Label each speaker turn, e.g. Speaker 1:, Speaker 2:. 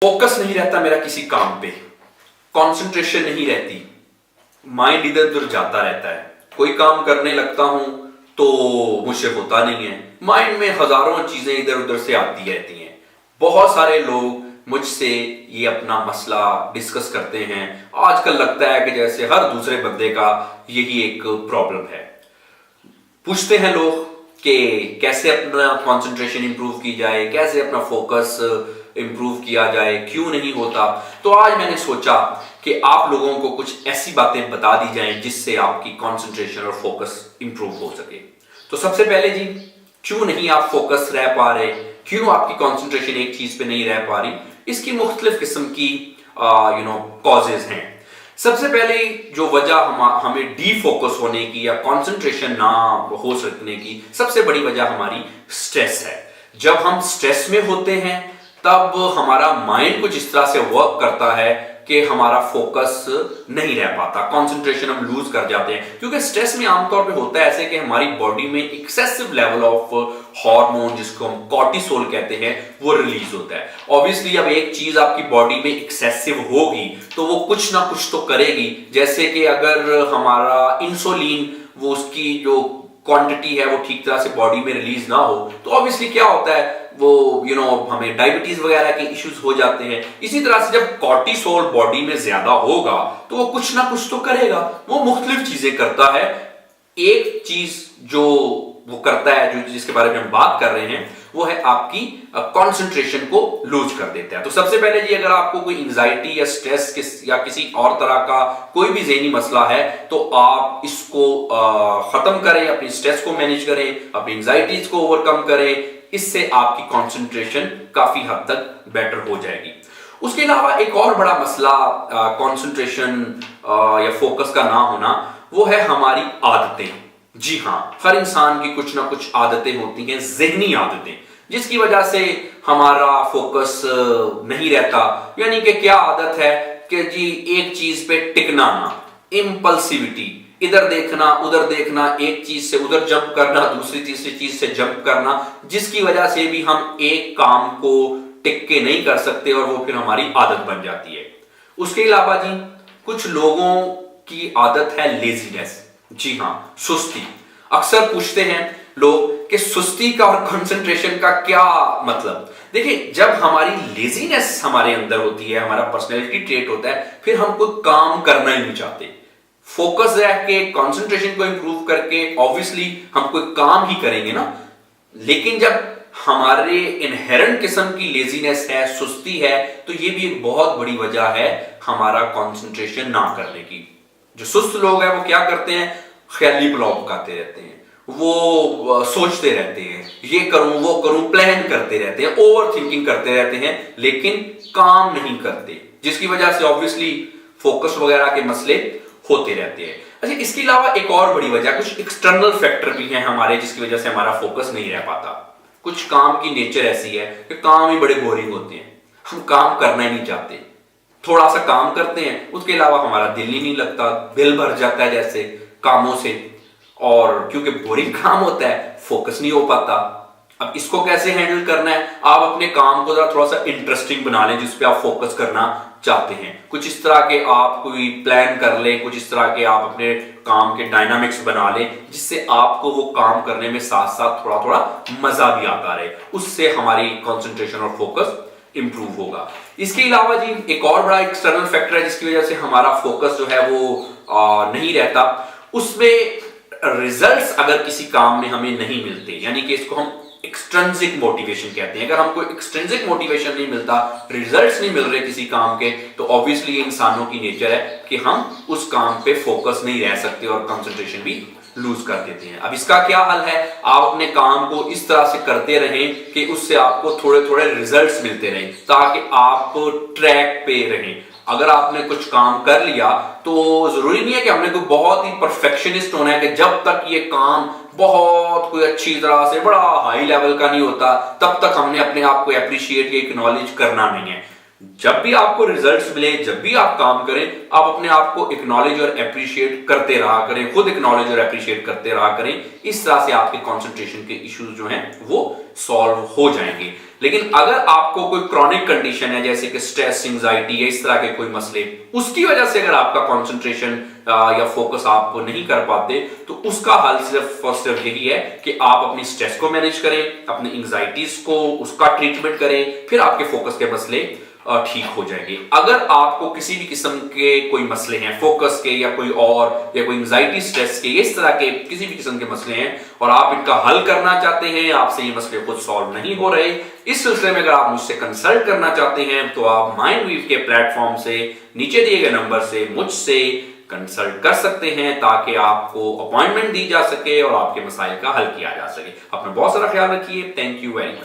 Speaker 1: Focus नहीं रहता मेरा किसी काम पे, कंसंट्रेशन नहीं रहती, माइंड इधर उधर जाता रहता है। कोई काम करने लगता हूं तो मुझसे होता नहीं है, माइंड में हजारों चीजें इधर उधर से आती रहती हैं। बहुत सारे लोग मुझसे ये अपना मसला डिस्कस करते हैं। आजकल लगता है कि जैसे हर दूसरे बंदे का यही एक प्रॉब्लम है। पूछते हैं लोग कि कैसे अपना कंसंट्रेशन इंप्रूव की जाए, कैसे अपना फोकस इंप्रूव किया जाए, क्यों नहीं होता। तो आज मैंने सोचा कि आप लोगों को कुछ ऐसी बातें बता दी जाएं जिससे आपकी कंसंट्रेशन और फोकस इंप्रूव हो सके। तो सबसे पहले जी, क्यों नहीं आप फोकस रह पा रहे, क्यों आपकी कंसंट्रेशन एक चीज पे नहीं रह पा रही, इसकी मुख्तलिफ किस्म की कॉजेज हैं। सबसे पहले जो वजह हमें डीफोकस होने की या कंसंट्रेशन ना हो सकने की सबसे बड़ी वजह हमारी स्ट्रेस है। जब हम स्ट्रेस में होते हैं तब हमारा माइंड कुछ इस तरह से वर्क करता है कि हमारा फोकस नहीं रह पाता, कंसंट्रेशन हम लूज कर जाते हैं। क्योंकि स्ट्रेस में आमतौर पे होता है ऐसे कि हमारी बॉडी में एक्सेसिव लेवल ऑफ हार्मोन, जिसको हम कॉर्टिसोल कहते हैं, वो रिलीज होता है। ऑब्वियसली अब एक चीज आपकी बॉडी में एक्सेसिव होगी तो वो कुछ ना कुछ तो करेगी। जैसे कि अगर हमारा इंसुलिन, वो उसकी जो क्वांटिटी है वो ठीक तरह से बॉडी में रिलीज ना हो तो ऑब्वियसली क्या होता है, वो हमें डायबिटीज वगैरह के इश्यूज हो जाते हैं। इसी तरह से जब कॉर्टिसोल बॉडी में ज्यादा होगा तो वो कुछ ना कुछ तो करेगा, वो मुख्तलिफ चीजें करता है। एक चीज जो वो करता है, जो जिसके बारे में हम बात कर रहे हैं, वो है आपकी कंसंट्रेशन को लूज कर देता है। तो सबसे पहले जी, अगर आपको कोई एंजाइटी या स्ट्रेस या किसी और तरह का कोई भी ज़हनी मसला है तो आप इसको खत्म करें, अपनी स्ट्रेस को मैनेज करें, अपनी एंजाइटीज को ओवरकम करें। इससे आपकी कंसंट्रेशन काफी हद तक बेटर हो जाएगी। उसके अलावा एक और बड़ा मसला कंसंट्रेशन या फोकस का ना होना, वो है हमारी आदतें। जी हाँ, हर इंसान की कुछ ना कुछ आदतें होती हैं, ज़हनी आदतें, जिसकी वजह से हमारा फोकस नहीं रहता। यानी कि क्या आदत है कि जी एक चीज पे टिकना ना, इंपल्सिविटी, इधर देखना उधर देखना, एक चीज से उधर जंप करना, दूसरी तीसरी चीज से जंप करना, जिसकी वजह से भी हम एक काम को टिक के नहीं कर सकते और वो फिर हमारी आदत बन जाती है। उसके अलावा जी, कुछ लोगों की आदत है लेजीनेस। जी हाँ, सुस्ती। अक्सर पूछते हैं लोग कि सुस्ती का और कंसंट्रेशन का क्या मतलब। देखिए, जब हमारी लेजीनेस हमारे अंदर होती है, हमारा पर्सनैलिटी ट्रेट होता है, फिर हम कोई काम करना ही नहीं चाहते। फोकस रह के कंसंट्रेशन को इंप्रूव करके ऑब्वियसली हम कोई काम ही करेंगे ना। लेकिन जब हमारे इनहेरेंट किस्म की लेजीनेस है, सुस्ती है, तो ये भी एक बहुत बड़ी वजह है हमारा कंसंट्रेशन ना करने की। जो सुस्त लोग हैं वो क्या करते हैं, ख्याली पुलाव पकाते रहते हैं, वो सोचते रहते हैं, ये करूं वो करूं, प्लान करते रहते हैं, ओवर थिंकिंग करते रहते हैं, लेकिन काम नहीं करते, जिसकी वजह से ऑब्वियसली फोकस वगैरह के मसले होते रहते हैं। अच्छा, इसके अलावा एक और बड़ी वजह, कुछ एक्सटर्नल फैक्टर भी हैं हमारे, जिसकी वजह से हमारा फोकस नहीं रह पाता। कुछ काम की नेचर ऐसी है कि काम ही बड़े बोरिंग होते हैं, हम काम करना ही नहीं चाहते। थोड़ा सा काम करते हैं, उसके अलावा हमारा दिल ही नहीं लगता, दिल भर जाता है जैसे कामों से, और क्योंकि बोरिंग काम होता है फोकस नहीं हो पाता। अब इसको कैसे हैंडल करना है, आप अपने काम को जरा थोड़ा सा इंटरेस्टिंग बना लें जिस पे आप फोकस करना चाहते हैं। कुछ इस तरह के आप कोई प्लान कर लें, कुछ इस तरह के आप अपने काम के डायनामिक्स बना लें जिससे आपको वो काम करने में साथ साथ थोड़ा थोड़ा मजा भी आता रहे। उससे हमारी कंसंट्रेशन और फोकस इंप्रूव होगा। इसके अलावा जी, एक और बड़ा एक्सटर्नल फैक्टर है जिसकी वजह से हमारा फोकस जो है वो नहीं रहता। उसमें रिजल्ट्स अगर किसी काम में हमें नहीं मिलते, यानी कि इसको हम एक्सट्रिंसिक मोटिवेशन कहते हैं। अगर हमको एक्सट्रिंसिक मोटिवेशन नहीं मिलता, रिजल्ट्स नहीं मिल रहे किसी काम के, तो ऑब्वियसली इंसानों की नेचर है कि हम उस काम पे फोकस नहीं रह सकते और कंसंट्रेशन भी लूज कर देते हैं। अब इसका क्या हल है, आप अपने काम को इस तरह से करते रहें कि उससे आपको थोड़े थोड़े रिजल्ट्स मिलते रहें, ताकि आप ट्रैक पे रहें। अगर आपने कुछ काम कर लिया तो जरूरी नहीं है कि हमने कोई बहुत ही परफेक्शनिस्ट होना है कि जब तक ये काम बहुत कोई अच्छी तरह से बड़ा हाई लेवल का नहीं होता तब तक हमने अपने आप को एप्रिशिएट या एक्नॉलेज करना नहीं है। जब भी आपको रिजल्ट्स मिले, जब भी आप काम करें, आप अपने आप को एक्नॉलेज और अप्रिशिएट करते रहा करें, खुद एक्नॉलेज और अप्रिशिएट करते रहा करें। इस तरह से आपके कंसंट्रेशन के इश्यूज जो हैं वो सॉल्व हो जाएंगे। लेकिन अगर आपको कोई क्रॉनिक कंडीशन है, जैसे कि स्ट्रेस, एंजाइटी या इस तरह के कोई मसले, उसकी वजह से अगर आपका कंसंट्रेशन या फोकस आप नहीं कर पाते, तो उसका हल सिर्फ और सिर्फ यही है कि आप अपनी स्ट्रेस को मैनेज करें, अपनी एंजाइटीज को उसका ट्रीटमेंट करें, फिर आपके फोकस के मसले ठीक हो जाएंगे। अगर आपको किसी भी किस्म के कोई मसले हैं, फोकस के या कोई और, या कोई एंजाइटी, स्ट्रेस के, इस तरह के किसी भी किस्म के मसले हैं और आप इनका हल करना चाहते हैं, आपसे ये मसले खुद सॉल्व नहीं हो रहे, इस सिलसिले में अगर आप मुझसे कंसल्ट करना चाहते हैं तो आप माइंडवीव के प्लेटफॉर्म से नीचे दिए गए नंबर से मुझसे कंसल्ट कर सकते हैं, ताकि आपको अपॉइंटमेंट दी जा सके और आपके मसाइल का हल किया जा सके। अपना बहुत सारा ख्याल रखिए। Thank you very much.